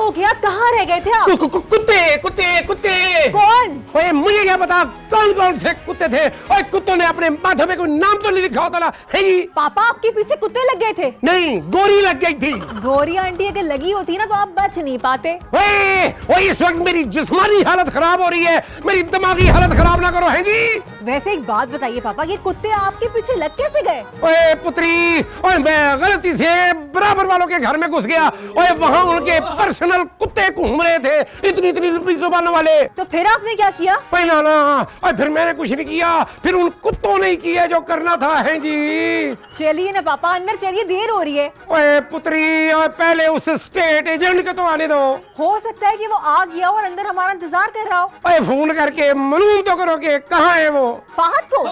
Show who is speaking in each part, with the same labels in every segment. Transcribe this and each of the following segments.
Speaker 1: हो गया? कहाँ रह गए थे आप?
Speaker 2: कुत्ते कुत्ते कुत्ते।
Speaker 1: कौन?
Speaker 2: ओए मुझे क्या पता कौन कौन से कुत्ते थे। ओए कुत्तों ने अपने माथे पे कोई नाम तो नहीं लिखा होता ना, है जी?
Speaker 1: पापा आपके पीछे कुत्ते लग गए थे?
Speaker 2: नहीं, गोरी लग गई थी।
Speaker 1: गोरी आंटी अगर लगी होती ना तो आप बच नहीं पाते।
Speaker 2: ओए इस वक्त मेरी जिस्मानी हालत खराब हो रही है, मेरी दिमागी हालत खराब ना करो, है जी?
Speaker 1: वैसे एक बात बताइए पापा, ये कुत्ते आपके पीछे लग कैसे गए?
Speaker 2: ओए पुत्री, ओए मैं गलती से बराबर वालों के घर में घुस गया। ओए वहाँ उनके पर्सनल कुत्ते घूम रहे थे, इतनी इतनी लंबी जुबान वाले।
Speaker 1: तो फिर आपने क्या किया?
Speaker 2: पहला ना, और फिर मैंने कुछ नहीं किया, फिर उन कुत्तों ने किया जो करना था, है जी?
Speaker 1: चलिए ना पापा, अंदर चलिए, देर हो रही है।
Speaker 2: ओए पुत्री, और पहले उस स्टेट एजेंट को तो आने दो।
Speaker 1: हो सकता है कि वो आ गया और अंदर हमारा इंतजार कर रहा हो।
Speaker 2: ओए फोन करके मालूम तो करो कि कहाँ है वो।
Speaker 1: फाहद को?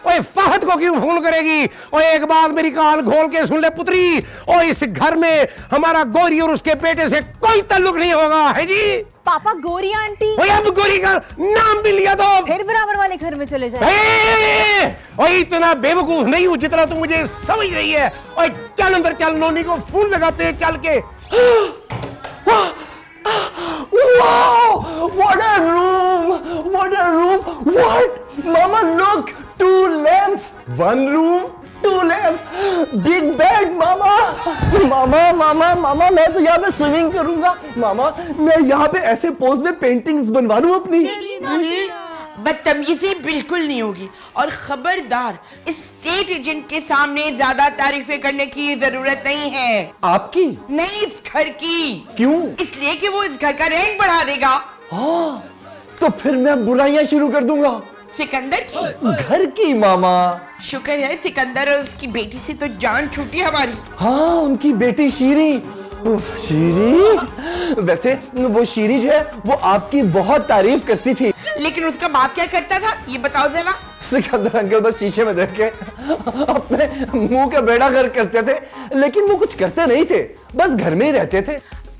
Speaker 2: ओए फाहद को क्यों फोन करेगी? ओए एक बात मेरी कान खोल के सुन ले पुत्री, और इस घर में हमारा गोरी और उसके बेटे से कोई ताल्लुक नहीं होगा, है जी?
Speaker 1: पापा गोरी आंटी।
Speaker 2: ओए अब गोरी का नाम भी लिया तो
Speaker 1: फिर बराबर वाले घर में चले जाए।
Speaker 2: ओए इतना बेवकूफ नहीं हूँ जितना तू मुझे समझ रही है। ओए चल अंदर चल, नोनी को फोन लगाते हैं चल के।
Speaker 3: Wow! What a room! What a room! What? Mama, look! 2 lamps! 1 room, 2 lamps! Big bed, Mama! Mama, मैं तो यहाँ पे स्विमिंग करूंगा। मामा, मैं यहाँ पे ऐसे पोज में पेंटिंग्स बनवा लूं अपनी।
Speaker 4: बदतमीजी बिल्कुल नहीं होगी, और खबरदार इस स्टेट एजेंट के सामने ज्यादा तारीफें करने की जरूरत नहीं है।
Speaker 3: आपकी?
Speaker 4: नहीं, इस घर की।
Speaker 3: क्यों?
Speaker 4: इसलिए कि वो इस घर का रेंट बढ़ा देगा।
Speaker 3: तो फिर मैं बुराइयां शुरू कर दूंगा।
Speaker 4: सिकंदर की?
Speaker 3: घर की मामा।
Speaker 4: शुक्र है सिकंदर और उसकी बेटी से तो जान छूटी हमारी।
Speaker 3: हाँ, उनकी बेटी शीरी। शीरी? वैसे वो शीरी जो है वो आपकी बहुत तारीफ करती थी।
Speaker 4: लेकिन उसका बाप क्या करता था, ये बताओ जरा।
Speaker 3: सिकंदर अंकल बस शीशे में देख के अपने मुंह का बेड़ा गर्क करते थे, लेकिन वो कुछ करते नहीं थे, बस घर में ही रहते थे।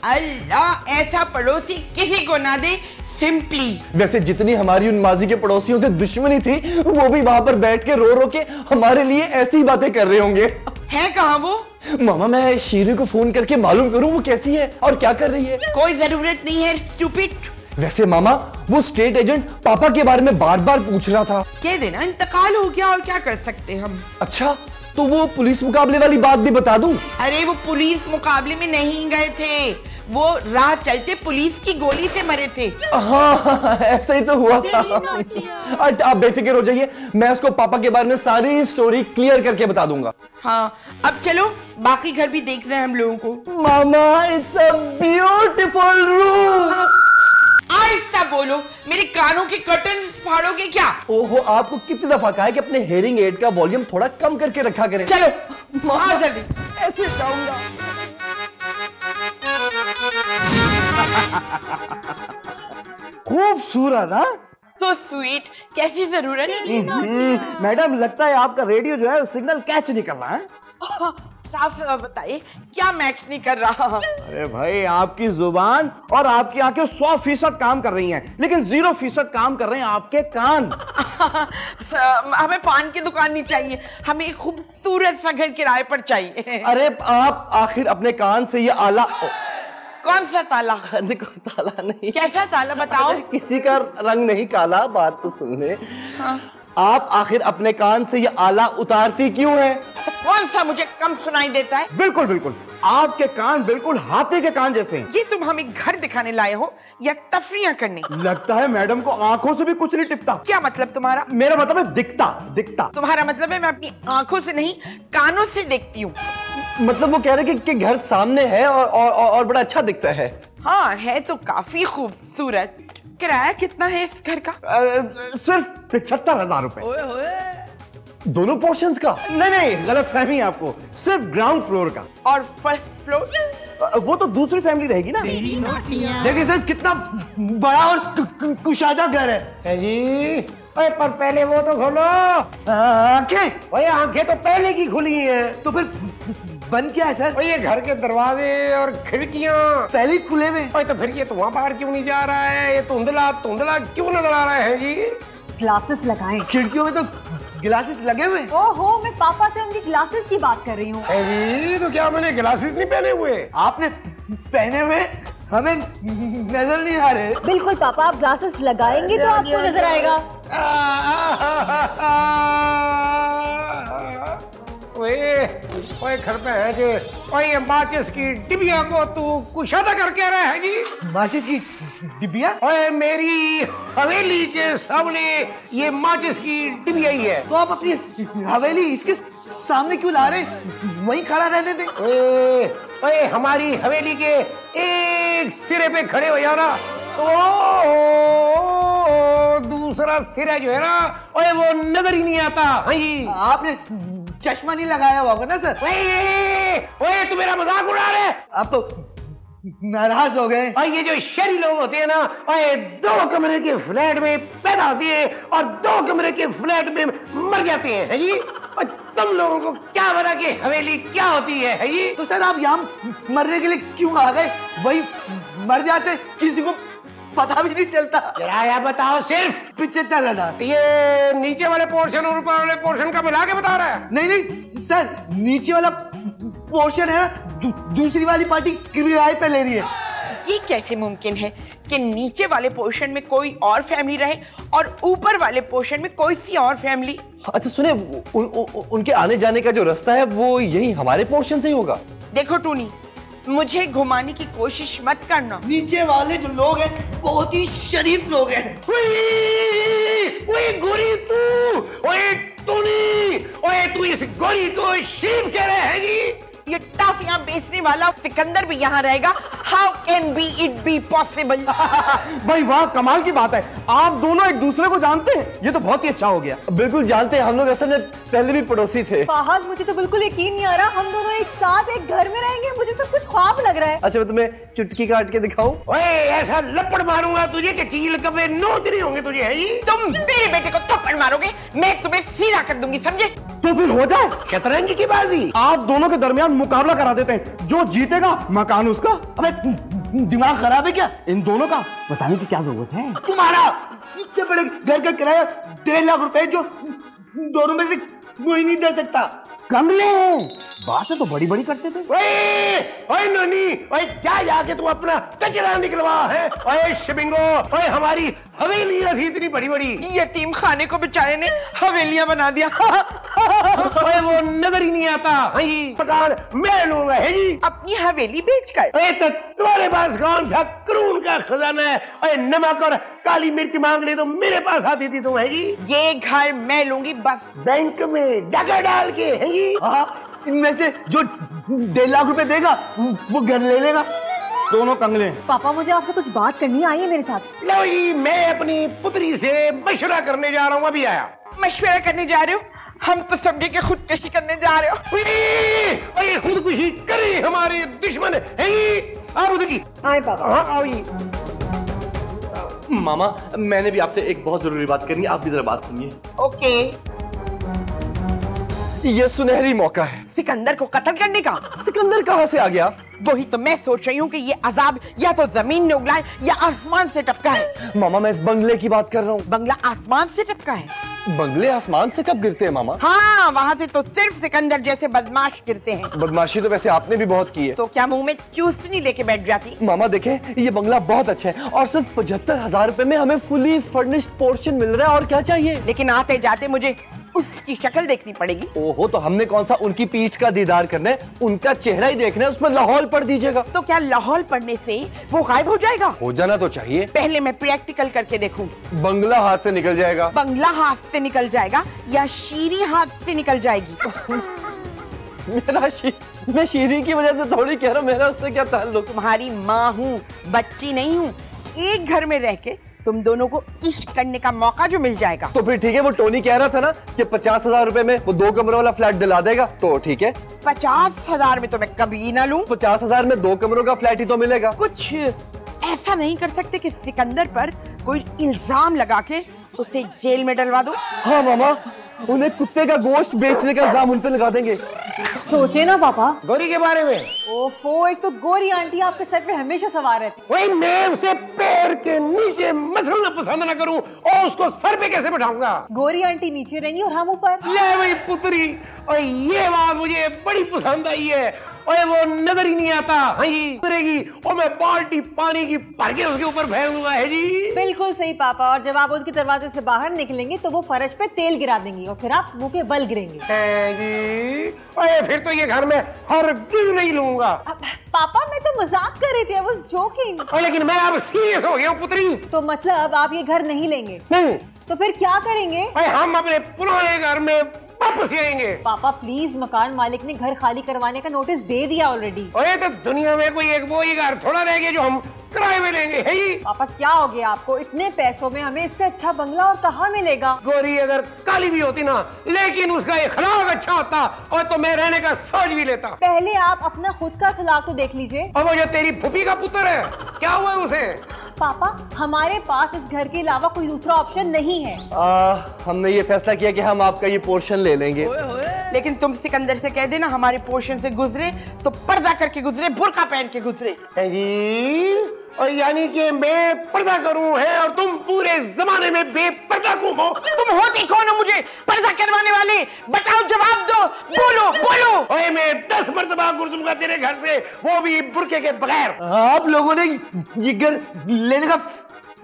Speaker 4: अल्लाह ऐसा पड़ोसी किसी को ना दे, सिंपली।
Speaker 3: वैसे जितनी हमारी उन माजी के पड़ोसियों से दुश्मनी थी, वो भी वहां पर बैठ के रो रो के हमारे लिए ऐसी बातें कर रहे होंगे।
Speaker 4: है कहाँ वो?
Speaker 3: मामा, मैं शीरी को फोन करके मालूम करूं वो कैसी है और क्या कर रही है।
Speaker 4: कोई जरूरत नहीं है, स्टूपिड।
Speaker 3: वैसे मामा, वो स्टेट एजेंट पापा के बारे में बार बार पूछ रहा था।
Speaker 4: कह देना इंतकाल हो गया, और क्या कर सकते हम।
Speaker 3: अच्छा, तो वो पुलिस मुकाबले वाली बात भी बता दूं? अरे
Speaker 4: वो पुलिस मुकाबले में नहीं गए थे, वो राह चलते पुलिस की गोली से मरे थे।
Speaker 3: हाँ, ऐसा ही तो हुआ था। आप बेफिक्र हो जाइए, मैं उसको पापा के बारे में सारी स्टोरी क्लियर करके बता दूंगा।
Speaker 4: हाँ, अब चलो बाकी घर भी देख रहे हैं हम लोगों को।
Speaker 3: मामा, इट्स अ ब्यूटीफुल रूम।
Speaker 4: आहिस्ता बोलो, मेरे कानों के कर्टन फाड़ोगे क्या?
Speaker 3: ओहो, आपको कितनी दफा कहा है कि अपने हेयरिंग एड का वॉल्यूम थोड़ा कम करके रखा करें।
Speaker 4: चलो आओ जल्दी।
Speaker 3: ऐसे जाऊंगा। खूबसूरत। हाँ,
Speaker 4: सो स्वीट। कैसी जरूरत?
Speaker 3: मैडम, लगता है आपका रेडियो जो है सिग्नल कैच नहीं कर रहा है।
Speaker 4: साफ साफ बताइए, क्या मैच नहीं कर रहा?
Speaker 5: अरे भाई, आपकी जुबान और आपकी आंखें 100% काम कर रही हैं, लेकिन 0% काम कर रहे हैं आपके कान।
Speaker 4: हमें पान की दुकान नहीं चाहिए, हमें एक खूबसूरत सा घर किराए पर चाहिए।
Speaker 3: अरे आप आखिर अपने कान से ये आला।
Speaker 4: कौन सा ताला?
Speaker 3: देखो, ताला नहीं।
Speaker 4: कैसा ताला बताओ?
Speaker 3: किसी का रंग नहीं काला, बात तो सुन ले।
Speaker 4: हाँ।
Speaker 3: आप आखिर अपने कान से ये आला उतारती क्यों है?
Speaker 4: कौन सा मुझे कम सुनाई देता है?
Speaker 5: बिल्कुल बिल्कुल, आपके कान बिल्कुल हाथी के कान जैसे हैं।
Speaker 4: ये तुम हमें घर दिखाने लाए हो या तफरियां करने?
Speaker 5: लगता है मैडम को आंखों से भी कुछ नहीं टिपता।
Speaker 4: क्या मतलब तुम्हारा?
Speaker 5: मेरा मतलब है दिखता।
Speaker 4: तुम्हारा मतलब है मैं अपनी आंखों से नहीं, कानों से देखती हूँ।
Speaker 3: मतलब वो कह रहे कि घर सामने है और बड़ा अच्छा दिखता है।
Speaker 4: हाँ, है तो काफी खूबसूरत। किराया कितना है इस घर का?
Speaker 5: सिर्फ 75,000 रुपए।
Speaker 3: दोनों पोर्शंस का?
Speaker 5: नहीं, गलत फहमी है आपको, सिर्फ ग्राउंड फ्लोर का।
Speaker 4: और फर्स्ट फ्लोर?
Speaker 5: वो तो दूसरी फैमिली रहेगी ना।
Speaker 3: देखिए सर, कितना बड़ा और कुशादा घर है
Speaker 2: जी। अरे पर पहले वो तो खोलो।
Speaker 3: आंखें?
Speaker 2: भाई आंखें तो पहले की खुली हैं।
Speaker 3: तो फिर बंद क्या है सर?
Speaker 2: ये घर के दरवाजे और खिड़कियां
Speaker 3: पहले ही खुले हुए।
Speaker 2: तो फिर ये तो वहाँ बाहर क्यों नहीं जा रहा है? ये धुंधला क्यों नजर आ रहा है जी?
Speaker 1: ग्लासेस लगाएं।
Speaker 3: खिड़कियों में तो ग्लासेस लगे हुए।
Speaker 1: ओहो, मैं पापा से उनकी ग्लासेस की बात कर रही हूँ।
Speaker 2: जी, तो क्या मैंने ग्लासेस नहीं पहने हुए?
Speaker 3: आपने पहने हुए? हमें नजर नहीं आ रहे।
Speaker 1: बिल्कुल पापा, आप ग्लासेस लगाएंगे तो आपको नजर आएगा।
Speaker 2: ओए घर पे है जी। ओए ये माचिस की डिबिया को तू कुशादा करके रहा है जी।
Speaker 3: माचिस की डिबिया?
Speaker 2: ओए मेरी हवेली के सामने ये माचिस की डिबिया ही है।
Speaker 3: तो आप अपनी हवेली इसके सामने क्यों ला रहे? वहीं खड़ा रहने दे।
Speaker 2: ओए हमारी हवेली के एक सिरे पे खड़े हो जाना तो दूसरा सिरा जो है ना ओए वो नजर ही नहीं आता।
Speaker 3: आपने चश्मा नहीं लगाया होगा ना सर?
Speaker 2: ओए तू मेरा मजाक उड़ा रहे?
Speaker 3: आप तो नाराज हो गए।
Speaker 2: और ये जो शहरी लोग होते हैं ना, ओए 2 कमरे के फ्लैट में पैदा होते हैं और 2 कमरे के फ्लैट में मर जाते हैं, है जी। और तुम लोगों को क्या पता कि हवेली क्या होती है जी।
Speaker 3: तो सर आप यहाँ मरने के लिए क्यों आ गए? वही मर जाते, किसी को पता भी नहीं चलता।
Speaker 2: किराया बताओ सिर्फ
Speaker 3: 75,000।
Speaker 2: ये नीचे वाले पोर्शन और ऊपर वाले पोर्शन का मिला के बता रहा है?
Speaker 3: नहीं सर, नीचे वाला पोर्शन है ना, दूसरी वाली पार्टी किराए पे ले रही है।
Speaker 4: ये कैसे मुमकिन है कि नीचे वाले पोर्शन में कोई और फैमिली रहे और ऊपर वाले पोर्शन में कोई सी और फैमिली?
Speaker 5: अच्छा सुने, उनके आने जाने का जो रास्ता है वो यही हमारे पोर्शन से ही होगा।
Speaker 4: देखो टूनी, मुझे घुमाने की कोशिश मत करना।
Speaker 3: नीचे वाले जो लोग हैं बहुत ही शरीफ लोग हैं।
Speaker 2: ओए गोरी तू, ओए टूनी, ओए तू इस गोरी को शरीफ कह रहे हैं जी?
Speaker 4: ये टॉफियां बेचने वाला सिकंदर भी यहाँ रहेगा? How can be it be possible?
Speaker 5: भाई वाह, कमाल की बात है। आप दोनों एक दूसरे को जानते हैं, ये तो बहुत ही अच्छा हो गया। बिल्कुल जानते हैं, हम लोग असल में पहले भी पड़ोसी थे।
Speaker 1: फहद, मुझे तो बिल्कुल यकीन नहीं आ रहा हम दोनों एक साथ एक घर में रहेंगे। मुझे सब कुछ ख्वाब लग रहा है।
Speaker 5: अच्छा मैं तुम्हें चुटकी काट के दिखाऊं?
Speaker 2: ओए ऐसा लपड़ मारूंगा तुझे कि चील कभी नोच नहीं होंगे तुझे, है जी।
Speaker 4: तुम मेरे बेटे को थप्पड़ मारोगे, मैं तुम्हें सीधा कर दूंगी, समझे?
Speaker 5: तो फिर हो जाए
Speaker 2: शतरंज की बाजी।
Speaker 5: आप दोनों के दरमियान मुकाबला करा देते हैं, जो जीतेगा मकान उसका।
Speaker 3: अबे दिमाग खराब है क्या?
Speaker 5: इन दोनों का बताने की क्या जरूरत है?
Speaker 3: तुम्हारा इतने बड़े घर का किराया 1.5 लाख रुपए जो दोनों में से कोई नहीं दे सकता।
Speaker 5: कमले, बातें तो बड़ी बड़ी करते थे।
Speaker 2: ओए नोनी, ओए क्या जाके तू अपना कचरा निकलवा है? ओए शिबिंगो, ओए हमारी हवेली थी इतनी बड़ी बड़ी,
Speaker 4: यतीम खाने को बेचारे ने हवेलियां बना दिया।
Speaker 2: ओए वो नजर ही नहीं आता। मकान मैं लूंगा, है जी।
Speaker 4: अपनी हवेली बेचकर?
Speaker 2: ओए तो तुम्हारे पास कौन सा क्रून का खजाना है? ओए नमक और काली मिर्च मांगने तो मेरे पास आती थी तुम, है जी।
Speaker 4: ये घर मैं लूंगी बस।
Speaker 2: बैंक में डगा डाल के, है जी।
Speaker 3: इनमें से जो 1.5 लाख रुपए देगा वो घर ले लेगा।
Speaker 5: दोनों कंगले।
Speaker 1: पापा, मुझे आपसे कुछ बात करनी है, आइए मेरे साथ।
Speaker 2: लो जी, मैं अपनी पुत्री से मशवरा करने जा रहा हूँ, अभी आया।
Speaker 4: मशवरा करने जा रहे हो? हम तो समझे कि खुदकुशी करने जा रहे हो।
Speaker 2: ओए खुदकुशी करे हमारे दुश्मन, है जी। आप उधर की
Speaker 1: आए पापा।
Speaker 2: हाँ आओ जी।
Speaker 3: मामा, मैंने भी आपसे एक बहुत जरूरी बात करनी है, आप भी जरा बात सुनिए।
Speaker 4: ओके।
Speaker 5: ये सुनहरी मौका है
Speaker 4: सिकंदर को कत्ल करने का।
Speaker 5: सिकंदर कहाँ से आ गया?
Speaker 4: वही तो मैं सोच रही हूँ कि ये अजाब या तो जमीन में उगला है या आसमान से टपका है।
Speaker 5: मामा, मैं इस बंगले की बात कर रहा हूँ।
Speaker 4: बंगला आसमान से टपका है?
Speaker 5: बंगले आसमान से कब गिरते हैं मामा?
Speaker 4: हाँ, वहाँ से तो सिर्फ सिकंदर जैसे बदमाश गिरते हैं।
Speaker 5: बदमाशी तो वैसे आपने भी बहुत की है।
Speaker 4: तो क्या मुंह में चूसनी लेके बैठ जाती?
Speaker 5: मामा देखें, ये बंगला बहुत अच्छा है और सिर्फ 75,000 रुपए में हमें फुली फर्निश्ड पोर्शन मिल रहा है, और क्या चाहिए?
Speaker 4: लेकिन आते जाते मुझे उसकी शक्ल देखनी पड़ेगी।
Speaker 5: ओहो, तो हमने कौन सा उनकी पीठ का दीदार करना है, उनका चेहरा ही देखना है, उसमें लाहौल पढ़ दीजिएगा।
Speaker 4: तो क्या लाहौल पढ़ने से वो गायब हो जाएगा?
Speaker 5: हो जाना तो चाहिए।
Speaker 4: पहले मैं प्रैक्टिकल करके देखूं।
Speaker 5: बंगला हाथ से निकल जाएगा।
Speaker 4: बंगला हाथ से निकल जाएगा या शीरी हाथ से निकल जाएगी?
Speaker 5: मैं शीरी की वजह से थोड़ी कह रहा हूँ, मेरा उससे क्या ताल्लुक?
Speaker 4: तुम्हारी माँ हूँ, बच्ची नहीं हूँ। एक घर में रह के तुम दोनों को इश्क करने का मौका जो मिल जाएगा।
Speaker 5: तो फिर ठीक है, वो टोनी कह रहा था ना कि 50,000 रुपए में वो 2 कमरों वाला फ्लैट दिला देगा, तो ठीक है।
Speaker 4: 50,000 में तो मैं कभी ना लूं।
Speaker 5: 50,000 में 2 कमरों का फ्लैट ही तो मिलेगा।
Speaker 4: कुछ ऐसा नहीं कर सकते कि सिकंदर पर कोई इल्जाम लगा के उसे जेल में डलवा दो?
Speaker 5: हाँ मामा, उन्हें कुत्ते का गोश्त बेचने का इल्जाम उन पे लगा देंगे।
Speaker 1: सोचे ना पापा।
Speaker 2: गौरी के बारे में?
Speaker 1: ओफो, एक तो गोरी आंटी आपके सर पे हमेशा सवार रहती।
Speaker 2: वही मैं उसे पैर के नीचे मसलना पसंद न करूं और उसको सर पे कैसे बैठाऊंगा?
Speaker 1: गोरी आंटी नीचे रहेंगी और हम ऊपर।
Speaker 2: ले भाई पुत्री, और ये बात मुझे बड़ी पसंद आई है। ओए वो नजर ही नहीं आता है जी, करेगी और मैं बाल्टी पानी की भर के उसके ऊपर फेंक दूंगा है जी।
Speaker 1: बिल्कुल सही पापा, और जब आप उनके दरवाजे से बाहर निकलेंगे तो वो फर्श पे तेल गिरा देंगी और फिर आप मुंह के बल गिरेंगे।
Speaker 2: है जी, ओए फिर तो ये घर में हरगिज़ नहीं लूंगा।
Speaker 1: पापा मैं तो मजाक कर रही थी, आई वाज जोकिंग।
Speaker 2: लेकिन मैं अब सीरियस हो गया हूँ पुत्री।
Speaker 1: तो मतलब आप ये घर नहीं लेंगे?
Speaker 2: नहीं।
Speaker 1: तो फिर क्या करेंगे?
Speaker 2: हम अपने पुराने घर में वापस आएंगे।
Speaker 1: पापा प्लीज, मकान मालिक ने घर खाली करवाने का नोटिस दे दिया ऑलरेडी।
Speaker 2: ओए तो दुनिया में कोई एक वो ही घर थोड़ा रह गया जो हम किराए में लेंगे है ही।
Speaker 1: पापा क्या हो गया आपको? इतने पैसों में हमें इससे अच्छा बंगला और कहाँ मिलेगा?
Speaker 2: गोरी अगर काली भी होती ना, लेकिन उसका इखलाक अच्छा होता और तो मैं रहने का सोच भी लेता।
Speaker 1: पहले आप अपना खुद का इखलाक तो देख लीजिए।
Speaker 2: अब वो जो तेरी फूफी का पुत्र है, क्या हुआ उसे?
Speaker 1: पापा हमारे पास इस घर के अलावा कोई दूसरा ऑप्शन नहीं है।
Speaker 3: हमने ये फैसला किया कि हम आपका ये पोर्शन ले लेंगे।
Speaker 4: लेकिन तुम सिकंदर से कह देना हमारे पोर्शन से गुजरे तो पर्दा करके गुजरे, बुर्का पहन के गुजरे।
Speaker 2: है जी, और यानी कि मैं पर्दा करूं है और तुम पूरे जमाने में बेपर्दा घूमो।
Speaker 4: तुम होती कौन हो मुझे पर्दा करवाने वाले? बताओ, जवाब दो, बोलो बोलो।
Speaker 2: ओए मैं 10 मर्तबा गुजरूंगा तेरे घर से, वो भी बुरके के बगैर।
Speaker 3: आप लोगों ने ये घर लेने का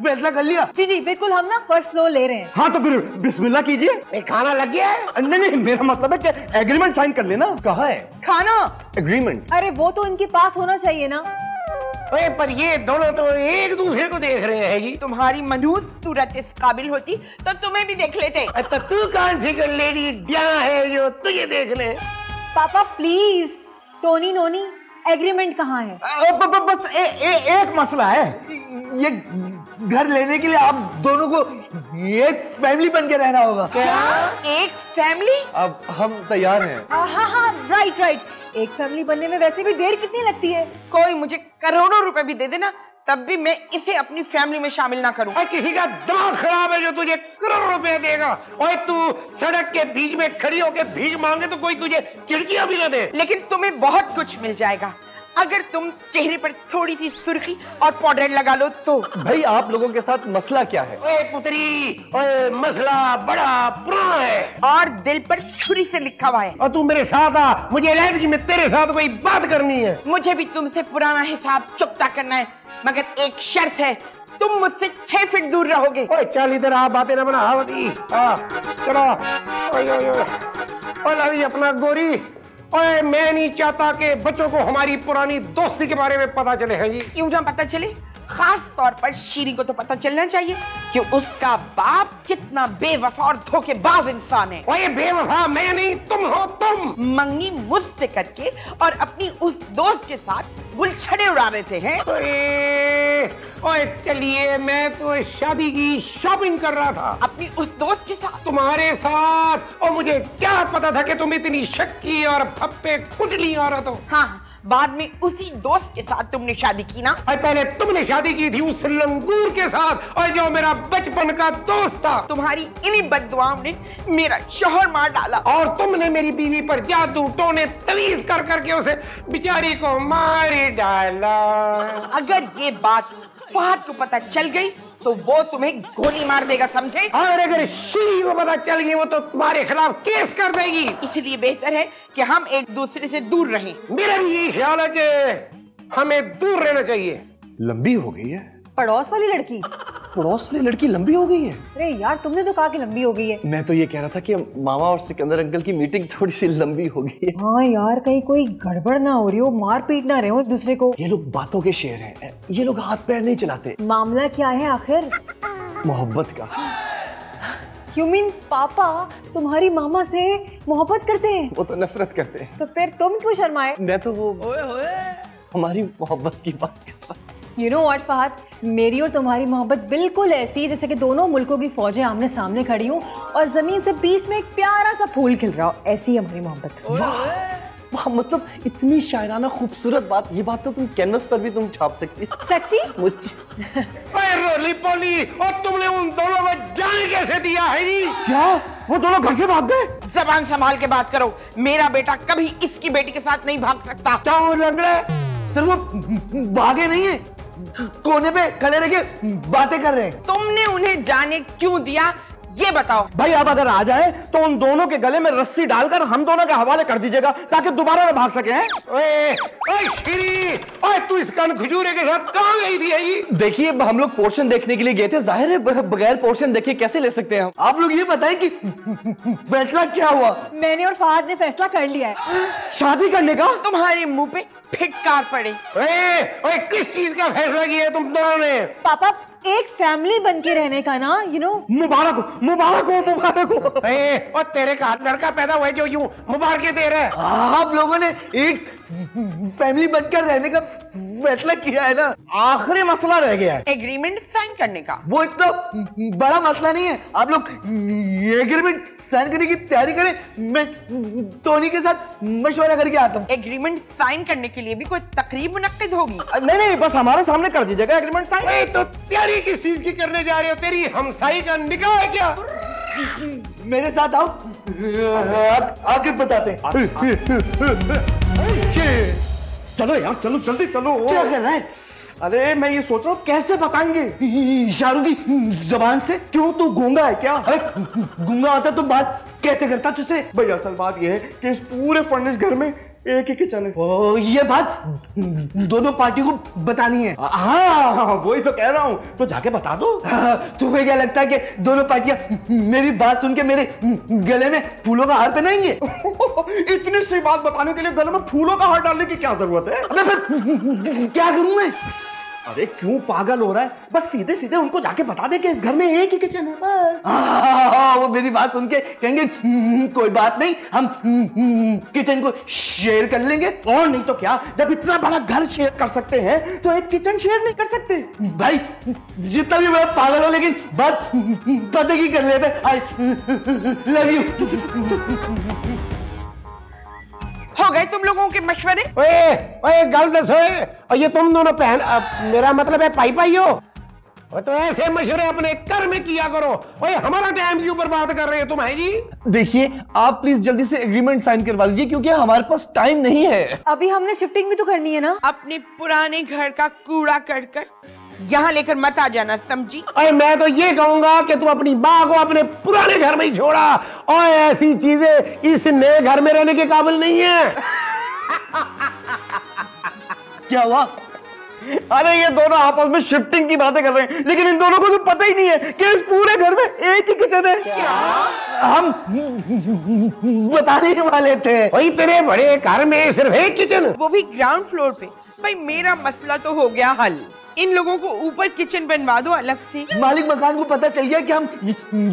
Speaker 3: फैसला कर लिया?
Speaker 1: जी जी बिल्कुल, हम ना फर्स्ट फ्लोर ले रहे हैं।
Speaker 5: हाँ तो फिर बिस्मिल्लाह कीजिए।
Speaker 2: खाना लग गया है?
Speaker 5: नहीं नहीं, मेरा मतलब है कि एग्रीमेंट साइन कर लेना। कहाँ है
Speaker 4: खाना?
Speaker 5: एग्रीमेंट?
Speaker 1: अरे वो तो इनके पास होना चाहिए ना।
Speaker 2: ओए पर ये दोनों तो एक दूसरे को देख रहे हैं जी।
Speaker 4: तुम्हारी मनहूस सूरत इस काबिल होती तो तुम्हें भी देख लेते।
Speaker 2: तो तू कौन सी लेडी क्या है जो तुझे देख ले?
Speaker 1: पापा प्लीज, टोनी नोनी एग्रीमेंट कहाँ है?
Speaker 5: बस एक मसला है।
Speaker 3: ये घर लेने के लिए आप दोनों को एक फैमिली बन के रहना होगा।
Speaker 4: क्या एक फैमिली?
Speaker 3: अब हम तैयार हैं।
Speaker 1: हाँ हाँ राइट। एक फैमिली बनने में वैसे भी देर कितनी लगती है?
Speaker 4: कोई मुझे करोड़ों रुपए भी दे देना, तब भी मैं इसे अपनी फैमिली में शामिल ना करूं।
Speaker 2: और किसी का दिमाग खराब है जो तुझे करोड़ों रुपए देगा? और तू सड़क के बीच में खड़ी होकर भीख मांगे तो कोई तुझे चिड़कियां भी ना दे।
Speaker 4: लेकिन तुम्हें बहुत कुछ मिल जाएगा अगर तुम चेहरे पर थोड़ी सी सुर्खी और पाउडर लगा लो तो।
Speaker 3: भाई आप लोगों के साथ मसला क्या है?
Speaker 2: ओए पुत्री, ओए मसला बड़ा पुराना है
Speaker 4: और दिल पर छुरी से लिखा हुआ है।
Speaker 2: और तू मेरे साथ आ, मुझे अलहदगी में तेरे साथ कोई बात करनी है।
Speaker 4: मुझे भी तुमसे पुराना हिसाब चुकता करना है, मगर एक शर्त है, तुम मुझसे 6 फीट दूर रहोगे।
Speaker 2: ओए चल इधर आ, बातें ना बना। हावती चलो। ओए अपना गोरी, ओए मैं नहीं चाहता कि बच्चों को हमारी पुरानी दोस्ती के बारे में पता चले। है जी,
Speaker 4: क्यों ना पता चले? खास तौर पर शीरी को तो पता चलना चाहिए कि उसका बाप कितना बेवफा और धोखेबाज इंसान है।
Speaker 2: ओए बेवफा मैं नहीं, तुम हो तुम।
Speaker 4: मंगनी मुझसे करके और अपनी उस दोस्त के साथ गुलछड़े उड़ा रहे थे हैं।
Speaker 2: ओए चलिए, मैं तो शादी की शॉपिंग कर रहा था
Speaker 4: अपनी उस दोस्त के साथ,
Speaker 2: तुम्हारे साथ। और मुझे क्या पता था कि तुम इतनी शक्की और फप्पे कुटली औरत हो।
Speaker 4: हाँ, बाद में उसी दोस्त के साथ तुमने शादी की ना?
Speaker 2: और पहले तुमने शादी की थी उस लंगूर के साथ, और जो मेरा बचपन का दोस्त था।
Speaker 4: तुम्हारी इन्हीं बददुआओं ने मेरा शौहर मार डाला।
Speaker 2: और तुमने मेरी बीवी पर जादू टोने तवीज कर करके उसे बेचारी को मार डाला।
Speaker 4: अगर ये बात फहद को पता चल गई तो वो तुम्हें गोली मार देगा, समझे?
Speaker 2: और अगर शीरी को पता चल गई वो तो तुम्हारे खिलाफ केस कर देगी।
Speaker 4: इसलिए बेहतर है कि हम एक दूसरे से दूर रहें।
Speaker 2: मेरा भी यही ख्याल है कि हमें दूर रहना चाहिए।
Speaker 5: लंबी हो गई है।
Speaker 1: पड़ोस वाली लड़की?
Speaker 5: पड़ोस वाली लड़की लंबी हो गई है?
Speaker 1: अरे यार तुमने तो कहा कि लंबी हो गई है।
Speaker 3: मैं तो ये कह रहा था कि मामा और सिकंदर अंकल की मीटिंग थोड़ी सी लंबी हो गई है।
Speaker 1: हाँ यार, कहीं कोई गड़बड़ ना हो रही हो, मार पीट ना रहे हो एक दूसरे को।
Speaker 3: ये लोग बातों के शेर हैं, ये लोग हाथ पैर नहीं चलाते।
Speaker 1: मामला क्या है आखिर?
Speaker 3: मोहब्बत का।
Speaker 1: You mean पापा तुम्हारी मामा से मोहब्बत करते हैं?
Speaker 3: वो तो नफरत करते हैं।
Speaker 1: तो फिर तुम क्यों शर्माए?
Speaker 3: मैं तो वो हमारी मोहब्बत की बात कर रहा।
Speaker 1: You know what फहद, मेरी और तुम्हारी मोहब्बत बिल्कुल ऐसी है जैसे कि दोनों मुल्कों की फौजें आमने सामने खड़ी हूँ और जमीन से बीच में एक प्यारा सा फूल खिल रहा हो। ऐसी है हमारी मोहब्बत।
Speaker 3: वाह, मतलब इतनी शायराना खूबसूरत बात। ये बात तो तुम कैनवस पर भी तुम छाप सकती।
Speaker 1: सच्ची?
Speaker 3: मुझ
Speaker 2: रोली पोली, और तुमने उन दोनों को जाने कैसे दिया है जी?
Speaker 5: क्या वो दोनों घर से भाग गए?
Speaker 4: जबान संभाल के बात करो। मेरा बेटा कभी इसकी बेटी के साथ नहीं भाग सकता।
Speaker 2: क्या वो लंगड़े?
Speaker 3: सर वो भागे नहीं है, कोने पे खड़े रह के बातें कर रहे हैं।
Speaker 4: तुमने उन्हें जाने क्यों दिया ये बताओ।
Speaker 5: भाई अब अगर आ जाए तो उन दोनों के गले में रस्सी डालकर हम दोनों के हवाले कर दीजिएगा ताकि दोबारा न भाग सके।
Speaker 2: ओए ओए श्री, ओए तू इस कान खजूरे के साथ कहां गई थी? ये
Speaker 3: देखिए हम लोग पोर्शन देखने के लिए गए थे, जाहिर है बगैर पोर्शन देखे कैसे ले सकते हैं हम। आप लोग ये बताएं कि फैसला क्या हुआ?
Speaker 1: मैंने और फहद ने फैसला कर लिया है
Speaker 5: शादी करने का।
Speaker 4: तुम्हारे मुंह पे फिटकार पड़े।
Speaker 2: ओए ओए किस चीज का फैसला किया तुम दोनों ने?
Speaker 1: पापा एक फैमिली बन के रहने का ना, यू नो।
Speaker 5: मुबारक हो, मुबारक हो, मुबारक हो।
Speaker 2: और तेरे का लड़का पैदा हुआ है जो यूं मुबारकें दे रहा है।
Speaker 3: आप लोगों ने एक फैमिली बनकर रहने का फैसला किया है ना।
Speaker 5: आखिरी मसला रह गया है
Speaker 4: एग्रीमेंट साइन करने का।
Speaker 3: वो इतना बड़ा मसला नहीं है, आप लोग एग्रीमेंट साइन करने की तैयारी करें, मैं टोनी के साथ मशवरा करके आता हूँ।
Speaker 4: एग्रीमेंट साइन करने के लिए भी कोई तकरीब मुनक्किद होगी?
Speaker 5: नहीं नहीं, बस हमारे सामने कर दीजिएगा एग्रीमेंट साइन।
Speaker 2: ओए तो तैयारी किस चीज की करने जा रहे हो? तेरी हमसाई का निकाह है क्या?
Speaker 3: मेरे साथ आओ, आगे बताते हैं।
Speaker 5: चलो यार, चलो जल्दी चलो।
Speaker 3: क्या कर रहा है?
Speaker 5: अरे मैं ये सोच रहा हूँ कैसे बताएंगे
Speaker 3: इशारों की जबान से।
Speaker 5: क्यों तू गूंगा है क्या?
Speaker 3: अरे गूंगा होता तो बात कैसे करता तुझसे?
Speaker 5: भाई असल बात ये है कि इस पूरे फर्निश घर में एक ही किचन है।
Speaker 3: ओ, ये बात दोनों पार्टियों को बतानी है।
Speaker 5: हाँ वही तो कह रहा हूँ, तो जाके बता दो।
Speaker 3: तुम्हें क्या लगता है कि दोनों पार्टियां मेरी बात सुन के मेरे गले में फूलों का हार पहनाएंगे?
Speaker 5: इतनी सी बात बताने के लिए गले में फूलों का हार डालने की क्या जरूरत है?
Speaker 3: अबे फिर क्या करूं मैं?
Speaker 5: अरे क्यों पागल हो रहा है? बस सीधे सीधे उनको जाके बता दे कि इस घर में एक ही किचन है बस।
Speaker 3: वो मेरी बात सुन के कहेंगे कोई बात नहीं, हम किचन को शेयर कर लेंगे।
Speaker 5: और नहीं तो क्या, जब इतना बड़ा घर शेयर कर सकते हैं तो एक किचन शेयर नहीं कर सकते?
Speaker 3: भाई जितना भी बड़ा पागल हो लेकिन बात पता की कर लेते। I love you.
Speaker 4: हो गए तुम लोगों के मशवरे?
Speaker 2: ओए ओए गल दसो, और ये तुम दोनों मेरा मतलब है पाई पाई हो? तो ऐसे मशवरे अपने घर में किया करो। ओए हमारा टाइम क्यों बर्बाद कर रहे हो तुम? है जी
Speaker 3: देखिए आप प्लीज जल्दी से एग्रीमेंट साइन करवा लीजिए क्योंकि हमारे पास टाइम नहीं है।
Speaker 1: अभी हमने शिफ्टिंग भी तो करनी है ना।
Speaker 4: अपने पुराने घर का कूड़ा करकर यहाँ लेकर मत आ जाना, समझी?
Speaker 2: ओए मैं तो ये कहूंगा कि तू अपनी माँ को अपने पुराने घर में ही छोड़ा, और ऐसी चीजें इस नए घर में रहने के काबिल नहीं है।
Speaker 3: क्या हुआ?
Speaker 5: अरे ये दोनों आपस में शिफ्टिंग की बातें कर रहे हैं, लेकिन इन दोनों को तो पता ही नहीं है कि इस पूरे घर में एक ही किचन है।
Speaker 3: क्या? हम बताने वाले थे।
Speaker 2: वही तेरे बड़े घर में सिर्फ एक किचन,
Speaker 4: वो भी ग्राउंड फ्लोर पे। भाई मेरा मसला तो हो गया हल, इन लोगों को ऊपर किचन बनवा दो अलग से।
Speaker 3: मालिक मकान को पता चल गया कि हम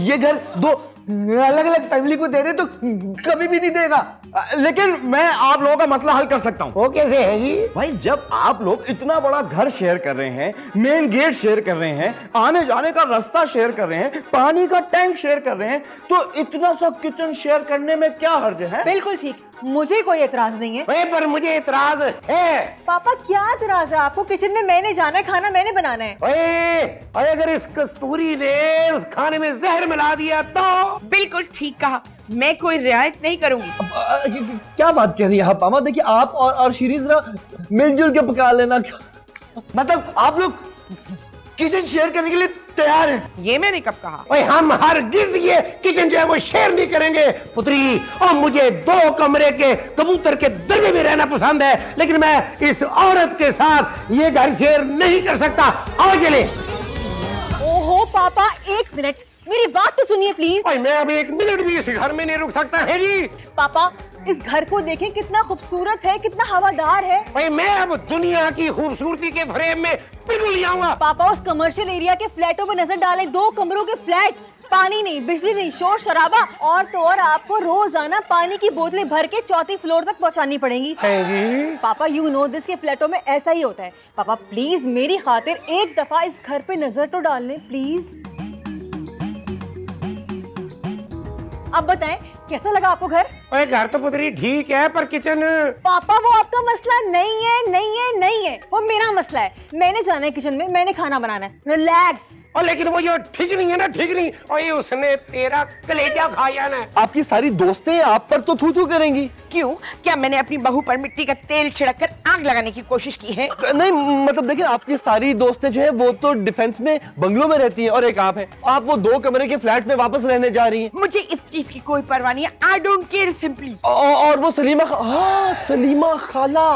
Speaker 3: ये घर दो अलग अलग फैमिली को दे रहे तो कभी भी नहीं देगा।
Speaker 5: लेकिन मैं आप लोगों का मसला हल कर सकता हूँ।
Speaker 2: वो कैसे है जी?
Speaker 5: भाई जब आप लोग इतना बड़ा घर शेयर कर रहे हैं, मेन गेट शेयर कर रहे हैं, आने जाने का रास्ता शेयर कर रहे हैं, पानी का टैंक शेयर कर रहे हैं, तो इतना सा किचन शेयर करने में क्या हर्ज है?
Speaker 1: बिल्कुल ठीक, मुझे कोई एतराज नहीं है।
Speaker 2: ओए पर मुझे एतराज है।
Speaker 1: पापा क्या एतराज है आपको? किचन में मैंने जाना है, खाना मैंने बनाना है।
Speaker 2: ओए अगर इस कस्तूरी ने उस खाने में जहर मिला दिया तो?
Speaker 4: बिल्कुल ठीक कहा, मैं कोई रियायत नहीं करूंगी।
Speaker 3: क्या बात कह रही है आप मामा? देखिए आप और शीरी जरा मिलजुल के पका लेना। मतलब आप लोग किचन शेयर करने के लिए तैयार हैं?
Speaker 4: ये मैंने कब कहा?
Speaker 2: ओए हम हरगिज़ ये किचन जो है वो शेयर नहीं करेंगे पुत्री। और मुझे 2 कमरे के कबूतर के दरबे में रहना पसंद है, लेकिन मैं इस औरत के साथ ये घर शेयर नहीं कर सकता। आओ चले।
Speaker 1: ओहो पापा एक मिनट, मेरी बात तो सुनिए प्लीज।
Speaker 2: ओए मैं अब 1 मिनट भी इस घर में नहीं रुक सकता है जी।
Speaker 1: पापा इस घर को देखें, कितना खूबसूरत है, कितना हवादार है।
Speaker 2: ओए मैं अब दुनिया की खूबसूरती के फ्रेम में बिल्कुल नहीं आऊंगा।
Speaker 1: पापा उस कमर्शियल एरिया के फ्लैटों पे नजर डालें, 2 कमरों के फ्लैट, पानी नहीं, बिजली नहीं, शोर शराबा, और तो और आपको रोजाना पानी की बोतलें भर के 4थी फ्लोर तक पहुंचानी पड़ेंगी। पापा यू नो दिस के फ्लैटों में ऐसा ही होता है। पापा प्लीज मेरी खातिर एक दफा इस घर पे नजर तो डाल लें प्लीज। अब बताएं कैसा लगा आपको घर?
Speaker 2: ओए घर तो पुत्री ठीक है, पर किचन।
Speaker 1: पापा वो आपका मसला नहीं है, नहीं है, नहीं है। वो मेरा मसला है, मैंने जाना है किचन में, मैंने खाना बनाना है, रिलैक्स।
Speaker 2: और लेकिन वो जो ठीक नहीं है ना, ठीक नहीं, और ये उसने तेरा कलेजा खा जाना है।
Speaker 3: आपकी सारी दोस्तें आप पर तो थू थू करेंगी।
Speaker 4: क्यों? क्या मैंने अपनी बहू पर मिट्टी का तेल छिड़क कर आग लगाने की कोशिश की है?
Speaker 3: नहीं मतलब देखिए, आपकी सारी दोस्तें जो है वो तो डिफेंस में बंगलों में रहती हैं और एक आप है, आप वो 2 कमरे के फ्लैट में वापस रहने जा रही हैं।
Speaker 4: मुझे इस चीज की कोई परवाह नहीं है। I don't care simply.
Speaker 3: और वो सलीमा खाला,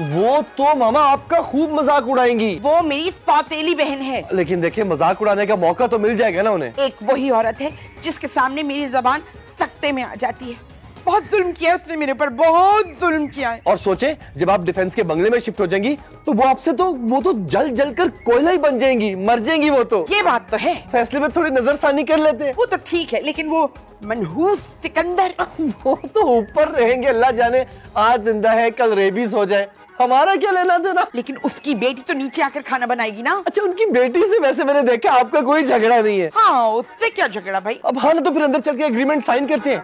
Speaker 3: वो तो मामा आपका खूब मजाक उड़ाएंगी।
Speaker 4: वो मेरी सौतेली बहन है।
Speaker 3: लेकिन देखिए, मजाक उड़ाने का मौका तो मिल जाएगा ना उन्हें।
Speaker 4: एक वही औरत है जिसके सामने मेरी जबान सख्ते में आ जाती है। बहुत जुल्म किया है उसने मेरे ऊपर, बहुत जुल्म किया है।
Speaker 3: और सोचे, जब आप डिफेंस के बंगले में शिफ्ट हो जाएंगी तो वो आपसे तो जल जल कर कोयला ही बन जाएंगी, मर जाएंगी वो तो।
Speaker 4: ये बात तो है।
Speaker 3: फैसले में थोड़ी नजरसानी कर लेते हैं।
Speaker 4: वो तो ठीक है, लेकिन वो मनहूस सिकंदर
Speaker 3: वो तो ऊपर रहेंगे, अल्लाह जाने आज जिंदा है कल रेबीज हो जाए, हमारा क्या लेना देना।
Speaker 4: लेकिन उसकी बेटी तो नीचे आकर खाना बनाएगी ना।
Speaker 3: अच्छा, उनकी बेटी से वैसे मैंने देखा आपका कोई झगड़ा नहीं है।
Speaker 4: हाँ, उससे क्या झगड़ा भाई।
Speaker 3: अब हाँ ना, तो फिर अंदर चल के एग्रीमेंट साइन करते हैं।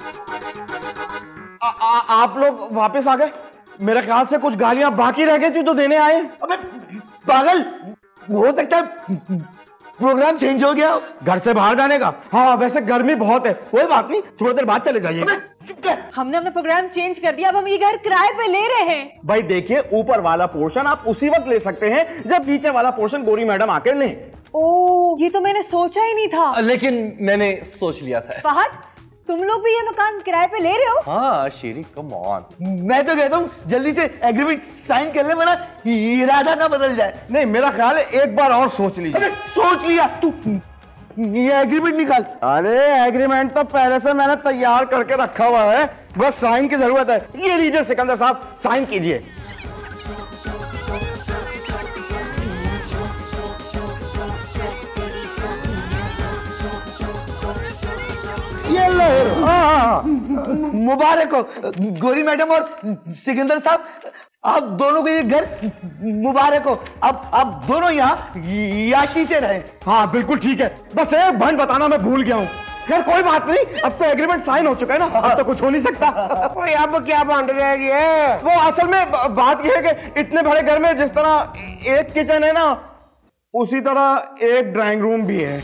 Speaker 5: आप लोग वापस आ गए? मेरे ख्याल से कुछ गालियां बाकी रह गई थी तो देने आए।
Speaker 3: अबे पागल, हो सकता है प्रोग्राम चेंज हो गया
Speaker 5: घर से बाहर जाने का। हाँ वैसे गर्मी बहुत है, कोई बात नहीं, थोड़ी देर बाद चले जाइए।
Speaker 1: हमने अपना प्रोग्राम चेंज कर दिया, अब हम ये घर किराए पे ले रहे हैं।
Speaker 5: भाई देखिए, ऊपर वाला पोर्शन आप उसी वक्त ले सकते हैं जब नीचे वाला पोर्शन गोरी मैडम आके लें।
Speaker 1: ओ, ये तो मैंने सोचा ही नहीं था।
Speaker 3: लेकिन मैंने सोच लिया था।
Speaker 1: फहद, तुम लोग भी ये मकान किराए पे ले रहे हो?
Speaker 3: हाँ शीरी, कम ऑन।
Speaker 6: मैं तो कहता हूँ जल्दी से एग्रीमेंट साइन कर ले, वरना इरादा ना बदल जाए।
Speaker 5: नहीं, मेरा ख्याल है एक बार और सोच लीजिए।
Speaker 6: अबे सोच लिया तू, ये एग्रीमेंट निकाल।
Speaker 5: अरे एग्रीमेंट तो पहले से मैंने तैयार करके रखा हुआ है, बस साइन की जरूरत है। ये लीजिए सिकंदर साहब, साइन कीजिए।
Speaker 6: ये लो, मुबारक हो गोरी मैडम और सिकंदर साहब, आप दोनों को ये घर मुबारक हो। अब आप दोनों यहाँ याशी से रहे।
Speaker 5: हाँ बिल्कुल ठीक है, बस एक भंड बताना मैं भूल गया हूँ। खैर कोई बात नहीं, अब तो एग्रीमेंट साइन हो चुका है ना, अब तो कुछ हो नहीं सकता।
Speaker 2: अब क्या बांट रहेगी है?
Speaker 5: वो असल में बात यह है कि इतने बड़े घर में जिस तरह एक किचन है ना, उसी तरह एक ड्राइंग रूम भी है।